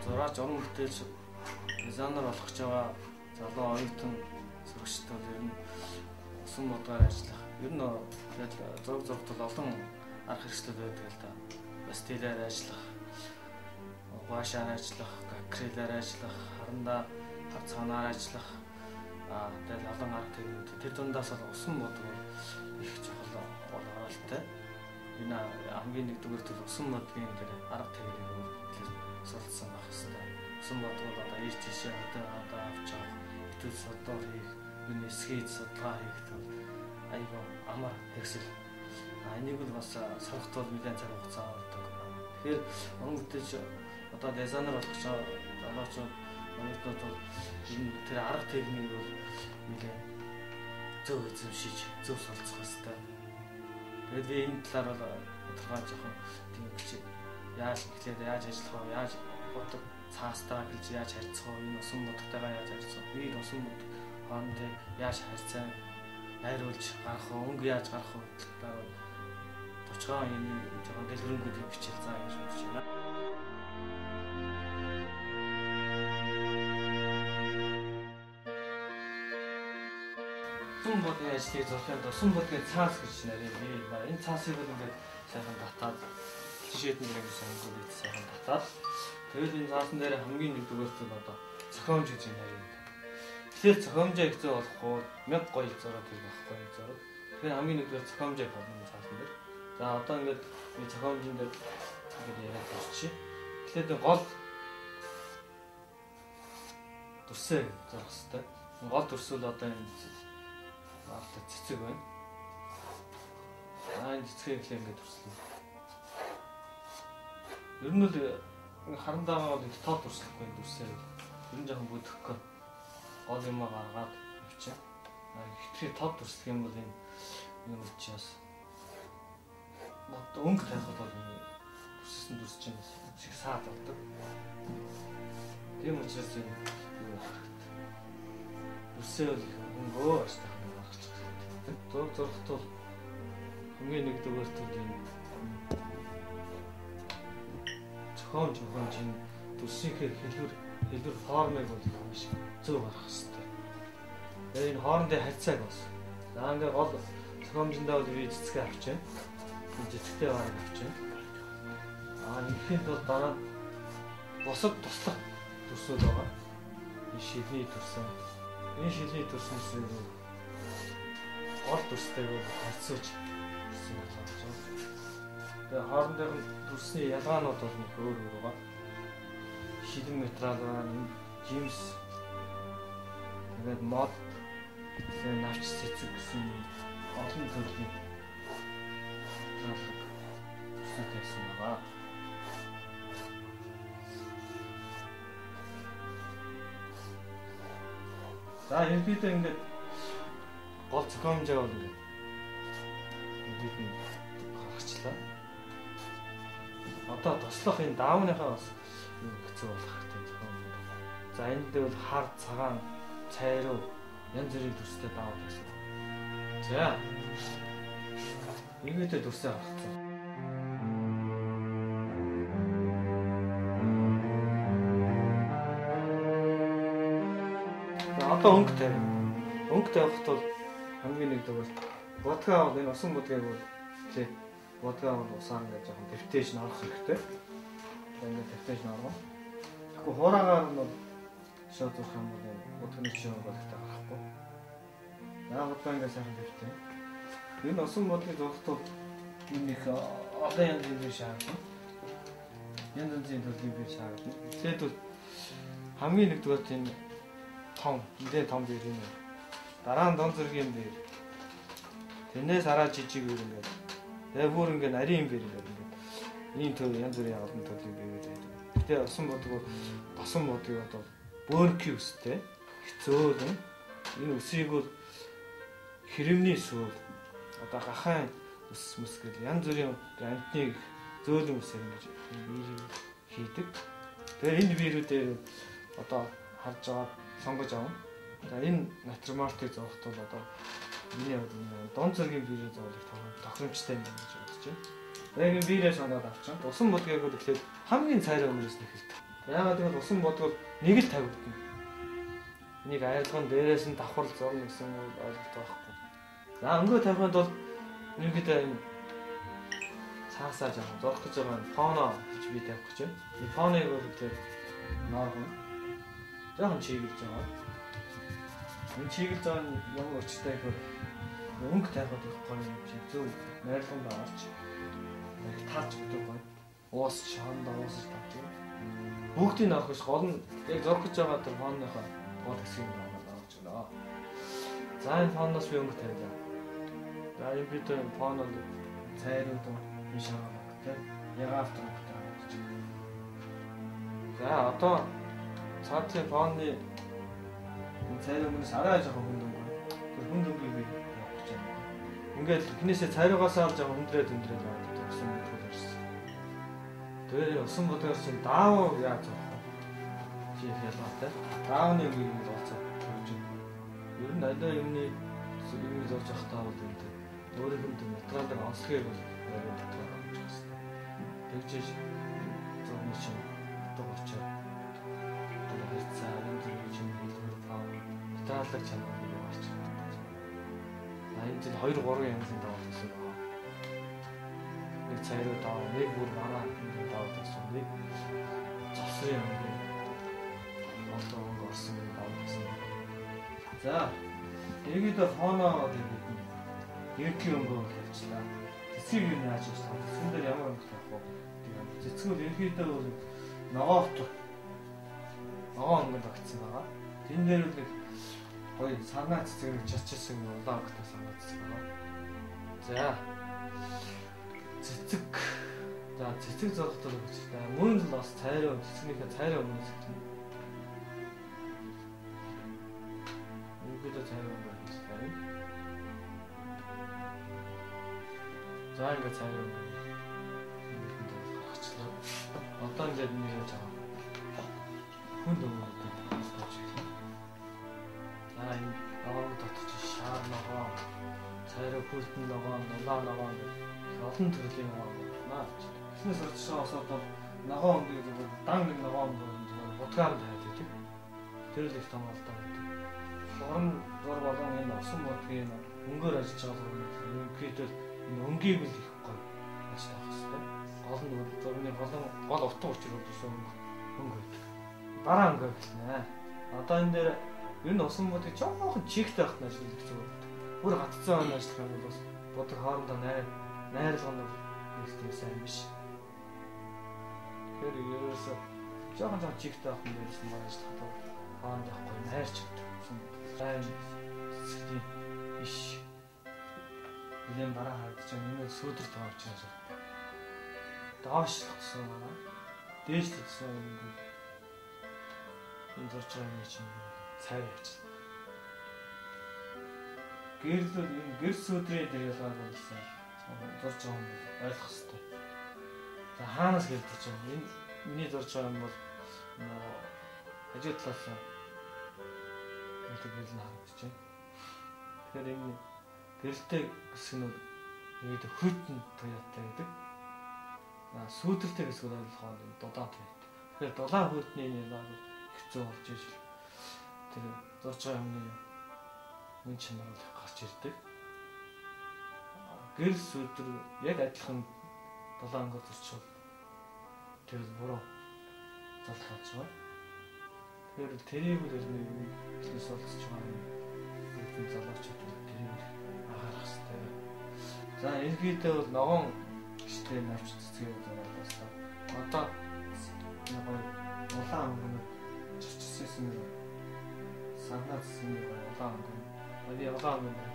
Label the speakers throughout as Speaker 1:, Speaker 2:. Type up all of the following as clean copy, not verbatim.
Speaker 1: Зураач уран бүтээлч дизайнер болох гэж байгаа залуу оюутан зурагчид бол ер нь усан модгаар ажиллах. Ер нь зурагт бол олон арга хэрэгслүүд байдаг л да. Пастелээр ажиллах, гуашаар ажиллах, акрилээр ажиллах, харандаа хар цагаанаар ажиллах. Тэгэл олон арга техникүүд. Тэр дундаас бол усан мод их чухал оролттой. Энэ хамгийн нэгдүгээр төл усан модгийн дээр арга техникүүд суралцсан байх хэрэгтэй. Усан мод бол одоо ийш тийшээ одоо авч авах, итгэл судлаар хийх, энэ эсхийд судалгаа хийх тул айгүй амар хэрэгсэл. Энийг бол бас сурахт бол нэлээд цаг хугацаа ордог. Тэгэхээр уран бүтээлч одоо дизайнер болох ч залуучууд оюутнууд бол энэ тэр арга техникийг бол нэлээд зөв эзэмшиж, зөв суралцах хэрэгтэй. Тэгээд би энэ талаар бол тодорхой жоохон тийм бичиг яаж эхлээд яаж ажиллах вэ? Яаж бодог цаастаа гэж яаж харьцах вэ? Энэ усан модтойгоо яаж харьцах вэ? Би усан мод хоорондоо яаж харьцаа найруулж гарах вэ? Өнгө яаж гарах вэ? Гэвэл товчхон энэ жоохон дэлгэрэнгүй бичил заа гэж бодож байна. Усан модын ажлыг зурханд усан модын цаас гэж нэрээ. Энэ цаасыг бол ингээд сайхан татаад жишээдэн дээр ингээд сайхан татаад тэгээд энэ цаасан дээр хамгийн нэгдүгээрт нь одоо зохиомж гэж нэрээ. Тэгэхээр зохиомжоо хэцүү болохгүй 1000 гоё зураг хийх байхгүй зураг. Тэгэхээр хамгийн нэгдүгээр зохиомжоо болно цаасан дээр. За одоо ингээд මේ зохиомжийн дээр ингээд яриад болчих. Тэгэхээр гол төрсөө зурх хэрэгтэй. Гол төрсөл одоо энэ цэцэг байна. Энэ цэцгийг ингээд төрслөө. Ер нь л харандаага бол их тоо төрслөхгүй төрсөө. Ер нь жоохон бүдгэх гол юм гаргаад авчаа. Хитрхи тоо төрслөх юм бол энэ юм учраас өнгө тайхад бол бүссэн дүрсэж юм шиг саад болдог. Тийм учраас энэ юу хэрэгтэй. Бүсээ бол өнгөө аштай гаргаж байгаа. Зураг зурхт бол хамгийн нэгдүгээр тул энэ зохиомж энэ дүрсийнхээ хэлбэр формыг бол маш зөв гаргах хэрэгтэй. Тэгээ энэ хоорондын харьцааг бас. За ингээд гол зохиомжиндаа бол би цэцгээ авчаа. Цэцэгтэй байгааг авчаа. Инхэд бол дараа босод туслах төрсөд байгаа. Энэ шилний төрсөн. Энэ шилний төрснөөс гол төрстэйг харьцуулж ирсэн байна. Тэгээ хоорондын төрсний ялгаанууд бол нэг өөр байгаа. Шилэн материал байна, жимс, тэгээд мод, тэгээд навч цэцэг гэсэн олон төрлийн гэсэн байгаа. За ерөнхийдөө ингээд гол зохиомжоо бол ингээд гаргачлаа. Одоо тослох энэ даавныхаа бас хэцүү болох хэрэгтэй зохиом. За энд дээр бол хар цагаан, цайруу янз бүрийн төстэй даав байсан. За ингээд төсөө авчихсан. Одоо өнгө тавих тул хамгийн нэгдүгээр водка бол энэ усан модгийг бол тий водка бол усаар ингээд жоохон дэвтэж нарах хэрэгтэй. Ингээд дэвтэж нарах. Тэгэхгүй хураагаар нь бол шууд зурх юм бол водканы чинь болгохтой гарахгүй. Яг одоо ингээд сайхан дэвтээ. Энэ усан модыг зурх тул энэ их олон янзын бий шаардна. Янз янзын төрлийн бий шаардна. Тэгээд бол хамгийн нэгдүгээр энэ нэлээд том бэр юм. Дараа нь дон зэргийн бэр. Тэрнээс хараа жижиг бэр ингээд. Тэгээ бүр ингээд нарийн бэр ингээд. Ийм төр янз бүрийн олон төрлийн бэр байдаг. Гэтэ усан модгүй босон модыг одоо бөөрки өстэй хэцөөлөн энэ үсийг бол хэрэмний сүүл одоо гахаан ус гэл янз бүрийн амтныг зөөлөн үсээр ингэж хийдэг. Тэгээ энэ бэрүүдээр одоо харж байгаа сонгож авна. За энэ натюрмортыг зурхт бол одоо миний хувьд дунд зэргийн биерээ зоолох тохиромжтой юм гэж бодож байна. Яг энэ биерээ санаад авчихсан. Усан бодгийг бол эхлээд хамгийн цайраа өмнөөс нь эхэлдэг. Яагаад гэвэл усан бодгол нэг л тавигдана. Энийг айлгын дээрээс нь давхар зурна гэсэн ойлголт байхгүй. За өнгөө тавихын тулд ерөнхийдөө энэ цаасаа жаа зурх гэж байгаа фоно гэж би тавих гэж байна. Энэ фоныг бол тэгэхээр нооргон жоохон чиглэж байгаа. Энэ чиглэж байгаа нь ямар өчтэй гэхээр өнгө тавихад их гоё юм чи зөв найрлан байгаач. Таарч өгдөг гоё. Уус шаанд уусаж тавьж байна. Бүгдийг авах биш гол нь яг зурх гэж байгаа тэр фоныхоо гол хэсгийг авах байна. За энэ фоноос би өнгө тавьлаа. За энэ бид фон бол цайрууд энэ шаагаад тийм ягаав тавьдаг гэж. За одоо цаатын фоны энэ цайрын өмнөөс арай жоохон хүнд өнгө. Тэр хүнд өнгөийг би явах гэж байна. Ингээд хинээсээ цайруугаас авч жоохон өндрээд яваад гэсэн юм бол ирсэн. Тэр усан бодгоос чинь даав яаж авах вэ? Чи ялгаатай. Даавны өнгөийг нь олцоо. Ер нь аль юмны зүйлийг зорж авахтаа бол энэ өөрийнх нь материалыг онцлохыг бол яриад байгаа юм шиг байна. Тэгжээж зөвхөн чинь дуучаа. Тэр хэцээ энэ зүйл чинь хэлбэр таа. Материалыг чанар нэг авч байгаа. Энэ жил 2-3 янзын даваад гэсэн байна. Нэг цайруу даа, нэг бүр мараа ингэ даваад гэсэн. Нэг цавсрын өнгө. Одоо өнгө орсон юм даваад гэсэн. За эгидэ фоно гэдэг нь ердийн өнгөө тавьчлаа. Цэцгийг юу яаж авах вэ? Цэцэн дээр ямар өнгө тавих вэ? Цэцгүүд ердийдээ бол ногоот ногоон өнгө багцсан байгаа. Тэн дээр л нэг гоё санаа цэцэг чачсан улаан өнгөтэй санаа цэцэг байгаа. За цэцэг. За цэцэг зурхтал гэж байна. Мөн л бас цайраа цэцгийнхээ цайраа өмнөөс хэлнэ. Цайраа өнгө гэж байна. За ингээд цайраа өнгө. Ингээд гаргачлаа. Одоо ингээд нэг яаж байгаа. Хүнд өнгө гэж байна. Энэ ногоон дотор шаар ногоон, цайраа бүртэн ногоон, улаан ногоон гэх олон төрлийн ногоон байна. Эхнээс орчсон осоод ногоон өнгө гэдэг дан нэг ногоон өнгө будгаар байдаг тийм. Тэр л их том алдаа байдаг. Орон зур болон энэ усан бодгийн өнгөөр ажиллаж байгаа ерөнхийдөө энэ өнгийг л их гоё ажиж тавих хэрэгтэй. Гол нь зурны гол утга учир үүсэн өнгө байдаг. Дараа өнгө гэлнэ. Одоо энэ дээр ер нь усан бодыг жоохон чигтэй байх нь ажиглах зүгээр. Бүр гатцсан байна ажиллах юм бол бас бодог хоорондоо найрлага нь ихтэй сайн биш. Тэгэхээр ерөөсөө жоохон чигтэй байх нь байсан баг ажиллах хоорондоо байхгүй найрч өгдөг. Сайн цэцгийн биш. Нэлээд дараа хардж байгаа нэмээ сүйдэр таа учраас доошлогдсон байна. Дээшлэгдсэн юм. Энэ зорж байгаа юм чинь цай яаж. Гэрлүүд энэ гэр сүйдрээ дээр ялгаад болсон. Зорж байгаа юм бол ойлгох хэрэгтэй. За хаанаас гэлдэж байгаа юм? Энэ миний зорж байгаа юм бол хажуу талаас гэрэл нь харагдаж байна. Тэгэхээр энэ гэрэлтэй хэсгнүүд нэг хүйтэн туяатай гэдэг. Сүйдэртэй хэсгүүд ойлгоход дулаан туяатай. Тэгэхээр дулаан хүйтний нэг хэцүү болж иж тэр зорж байгаа юмны мөн чанар гарч ирдэг. Гэрэл сүйдэр яг адилхан дулаан өнгө зорчвол тэр буруу залхаж байгаа. Тэгэхээр тэрийг л хэлнээс олцож байгаа юм залуучууд тэрийг анхаарах хэрэгтэй. За ерөнхийдөө бол ногоон гişтэй навч цэцгээ зараад басна. Одоо нэг улаан өнгө чичсэн юм. Санаа цэцэн улаан өнгө. Өний улаан өнгө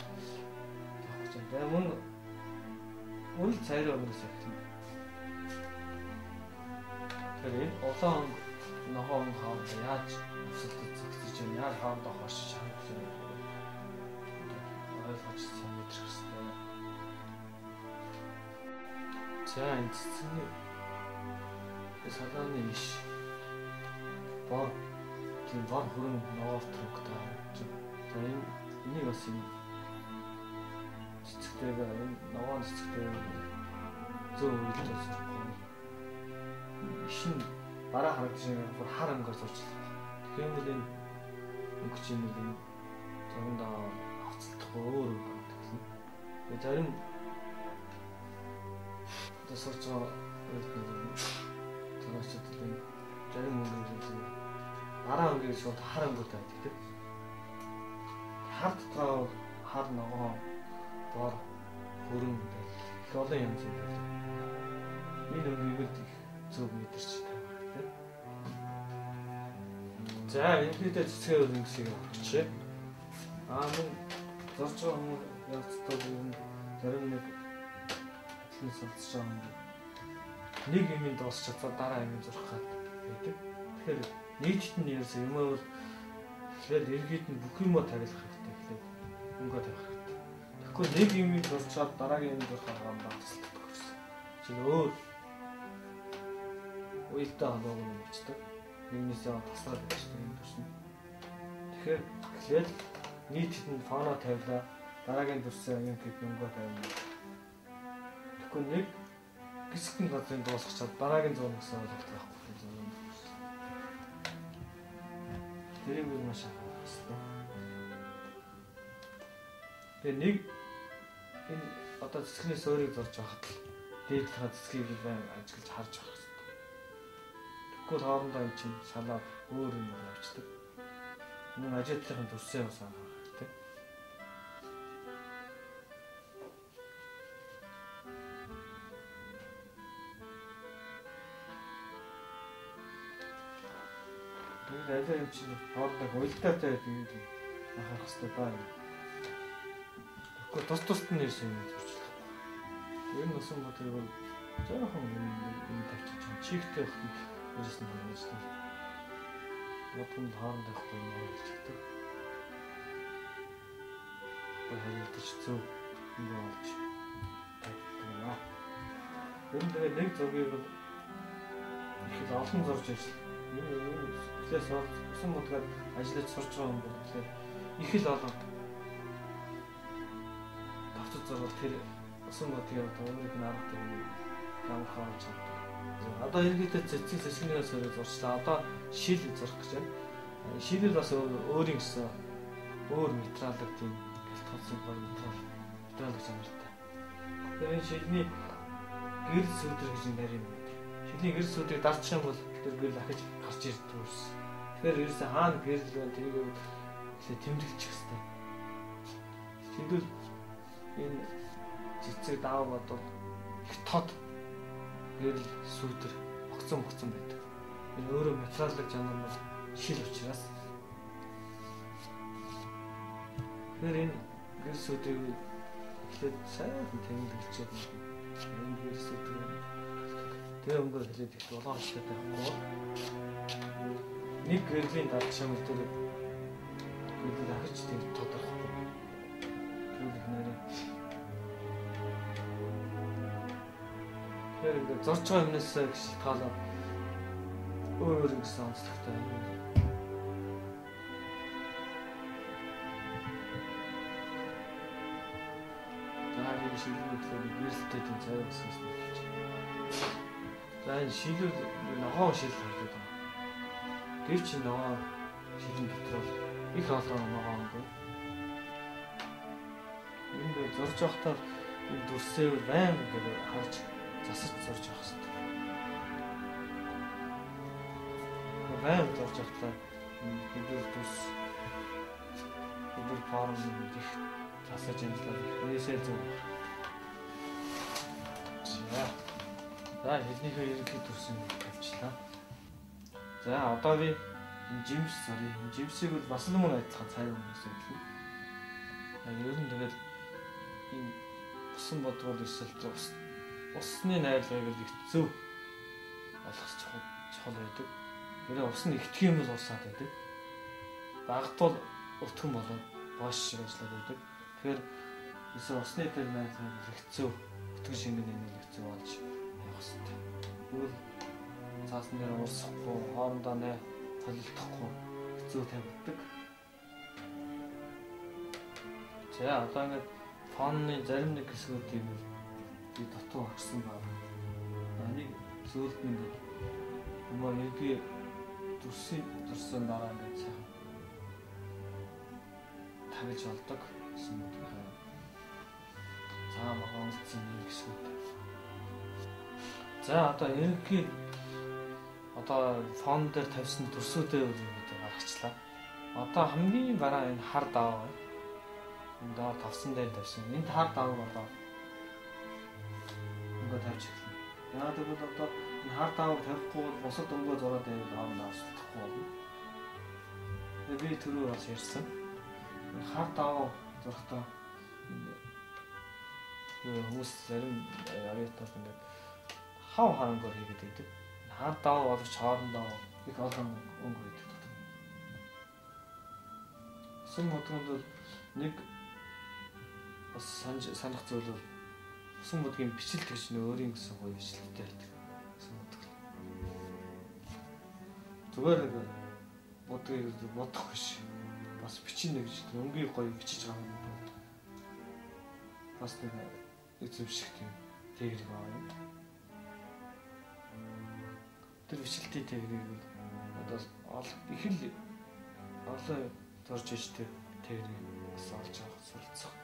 Speaker 1: тавьж байна. Мөн цайраа өнгөөс явсан. Тэгэхээр улаан ногоон хооронд яаж өсөлтөд зогсож байна? Яаж хоорондоо хошиж харагдаж байна? Ойлгож сайн мэдэрх хэрэгтэй. За энэ цэцний салааны иш бор тийм бор хүрэн ногоон трогтой. За энийг бас юм цэцэгтэйгээ энэ ногоон цэцэгтэйгээ зөв үйлдэл сурахгүй. Ишин бараа харагдаж байгаа бүр хар өнгөөр зурчлаа. Тэгэхээр бол энэ өнгөч юм уу зургандаа авцалдахгүй өөр юм байна гэсэн. Тэгээ зарим одоо сурч байгаа зурагчид энэ зарим өнгөөр бараа өнгөөр шууд хар өнгөтэй байдаг. Хар дотоо хар ногоон бор хөрөн их олон юм зүйл байна. Энэ өнгөийг л зөв мэдэрч байна тийм. За энэтэй цэцгээ бол ингэсийг авчээ. Мөн зорж байгаа хүмүүс яцтай юм зарим нэг хэлний сурч байгаа юм. Нэг юм дуусч чадвал дараа юм зурх гад байдаг. Тэгэхээр нийтд нь ярьсан юм бол тэгэхээр иргэд нь бүх юмоо тавилах хэрэгтэй гэхлээр өнгөө тавих хэрэгтэй. Тэгэхгүй нэг юм зурчаад дараагийн юм зурх байгаа юм багцлах гэсэн. Чинь өөр уйлтай хамаагүй юм болчтой. Нэгнээсээ тасраад байждаг юм төрсөн. Тэгэхээр нийтд нь фоно тавилаа дараагийн дүрсэн юм хэд өнгөө тавина. Тэгэхгүй нэг хэсэгэн газрын дуусгачаад дараагийн зураг гэсэн ойлголт байхгүй юм. Тэрийг би маш анхаарах хэрэгтэй. Тэгээ нэг энэ одоо цэцгний суурийг зорж байхад л дээд талаа цэцгийг байн ажиглаж харж байх хэрэгтэй. Тэгвэл хоорондоо юм чинь шалаад өөр юм авчдаг. Мөн ажиглахын төрсөө бас анхаарах хэрэгтэй. Аль юм чинь хоорондоо уйлтаатай байдаг юм анхаарах хэрэгтэй байна. Тэгэхгүй тус нь ирсэн юм зурчлах. Ер нь усан бодлыг бол жоохон юм тавьчих чинь чигтэй байх нь ерөөс нь байна. Мотон хоорондоо байхгүй юм хэлчихдэг. Хоёулдаж зөв юм болж байна. Ер нь тэгээ нэг зургийг бол их олон зурж ирсэн. Эхлээс усан бодлоор ажиллаж сурч байгаа юм бол тэгэхээр их л олон тавцад зурвал тэр усан бодлыг одоо өөрөөр нь аргатай юм хамхаарч чаддаг. Одоо иргэдэд цэцгийн сөрөг зурчлаа. Одоо шил зурх гэж байна. Шилэл бас өөрийн гэсэн өөр материалыг тийм гэлтгүүлсэн материал гэж амартай. Тэгэхээр энэ шилний гэрэл сүдэр гэж нарийн байна. Шилний гэрэл сүдрийг дарчих юм бол тэр гэрэл ахиж гарч ирдэг гэсэн. Тэгэхээр ерөөсөө хаана гэрэл байна тэрийг ихлэ тэмдэглэчих хэрэгтэй. Тэгвэл энэ цэцэг даав бодвол их тод гэрэл сүдэр огцон байдаг. Энэ өөрөө материалыг жанар нь шил учраас. Тэгэхээр энэ гэрэл сүдрийг ихлэ сайн тэмдэглэчих юм. Энэ гэрэл сүдрийг тэр өнгөөр хэлээд их болгоомжтой байхгүй. Нэг гэрлийн дарчих юм тэр гэрэл ахиж тэр тодорхой. Тэр их нэрээ. Тэр ингээд зорж байгаа юмнаас шалтгаалаад өөр гэсэн онцлогтой юм. Дараагийн шилжүүлэлт гэрэлтэй тийм цай болсон юм. За энэ шилүүл ногоон шил харагдаад байна. Гэвч ногоон шилэн дотор их олон ногоон байна. Энд зорж явахдаа энэ дүрсээ байн гэдэг харж засаж зорж явах хэрэгтэй. Байн зорж явахдаа энэ дүрс өдөр форм их засаж амжлаад нээсээ зөв. За хэлнийхээ ерөнхий төрсөн тавьчлаа. За одоо би жимс зарыг. Жимсийг бол бас л мөн адилхан цай хүмүүс хэлнэ. Ер нь тэгэл энэ усан бодвол эсвэл усны найрлагыг их зөв олох чухал байдаг. Тэрээ ус нь ихтгэх юм бол усаад байдаг. Дагтвал утган болоод боош шиг ажиллаад байдаг. Тэгэхээр эсвэл усны дээр найрлагыг их зөв өтгөн шингэн нэмэлт их зөв болж тэгвэл цаасан дээр уусахгүй, хоорондоо холилдохгүй хэцүү тавьдаг. За одоо ингээд фонны зарим нэг хэсгүүдийг би дутуу багсан баг. Нэг зөвлөлт нь юмаа ердөө дурсан дараа ингээд сайхан тагж болдог гэсэн үг. За магадгүй нэг хэсгүүд. За одоо ерөнхий одоо фон дээр тавьсан төрсүүдээ гэдэг гаргачлаа. Одоо хамгийн бараа энэ хар даваа. Энэ доо тавсан дээр тавьсан. Энд хар даваа болоо. Ингээд тавьж эхэлнэ. Яагаад гэвэл одоо энэ хар давааг тавихгүй бол бусад өнгөө зураад байвал аавна асуудахгүй болно. Би түрүү бас ярьсан. Энэ хар даваа зурхтаа хүмүүс зарим авиатор ингээд хав харангуй хийгээд байдаг. Хар даваа боловч хоорондоо их олон өнгө байдаг. Сүм модгонд бол нэг бас санах зүйл бол сүм модгийн бичлэл гэж нэг өөрийн гэсэн гоё бичлэлтэй байдаг. Сүм модг. Зүгээр нэг модгийг бодох биш. Бас бичнэ гэж өнгийн гоё бичиж байгаа юм байна. Бас нэг эзэмших тийм тэгэр байгаа юм. Тэр бичлэлтийн тэгрийг одоо их л олон зорж ижтэй тэгрийг бас олж авах суралцах.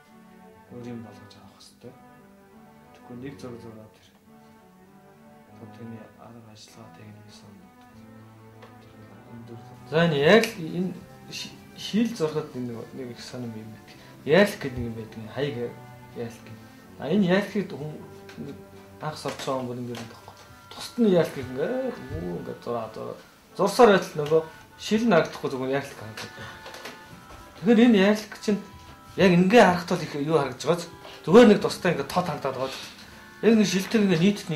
Speaker 1: Өөрийн болгож авах хэрэгтэй. Тэгэхгүй нэг зураг зураад тэр фотоны арга ажиллагаа техникээс за энэ яг энэ шил зурхад нэг их сонирм юм байдаг. Яалх гэдэг юм байдаг. Хаяг яалх гэдэг. А энэ яалхыг анх сурч байгаа юм бүр ингэ байдаг. Тусад нь яалх ингээд зурсаар байтал нөгөө шил нагдахгүй зүгээр яалх харагдав. Тэгэхээр энэ яалх чинь яг ингээ харахад их юу харагдж байгааз зүгээр нэг тустай ингээ тод хандаад байгаа. Яг нэг шилдэг ингээ нийтэд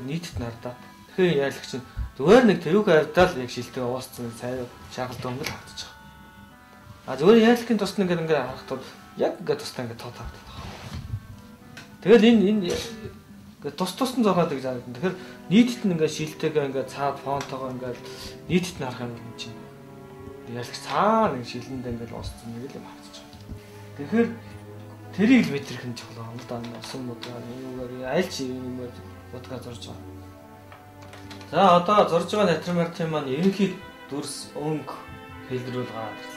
Speaker 1: нийтэд нардаа. Тэгэхээр яалх чинь зүгээр нэг тэрүүгээ авдаад яг шилдэг уусцсан цай шагалд өнгөл хавтаж байгаа. А зүгээр яалхын тусад ингээ харахад яг ингээ тустай ингээ тод хандаад байгаа. Тэгэл энэ тус-тусдан зургаад гэж харагдана. Тэгэхээр нийтэд нь ингээ шилтэйгээ ингээ цаад фонтойгоо ингээ нийтэд нь харах юм чинь ялч цаа нэг шилэндээ ингээ уусцсан нэг л юм харагдаж байгаа. Тэгэхээр тэрийг л мэдрэх нь чухал юм да. Усан модгаар юугаар аль ч юм бодгаа зурж байгаа. За одоо зурж байгаа натурмартын маань ерөнхий дүрс өнгө хэлбэрүүл гараад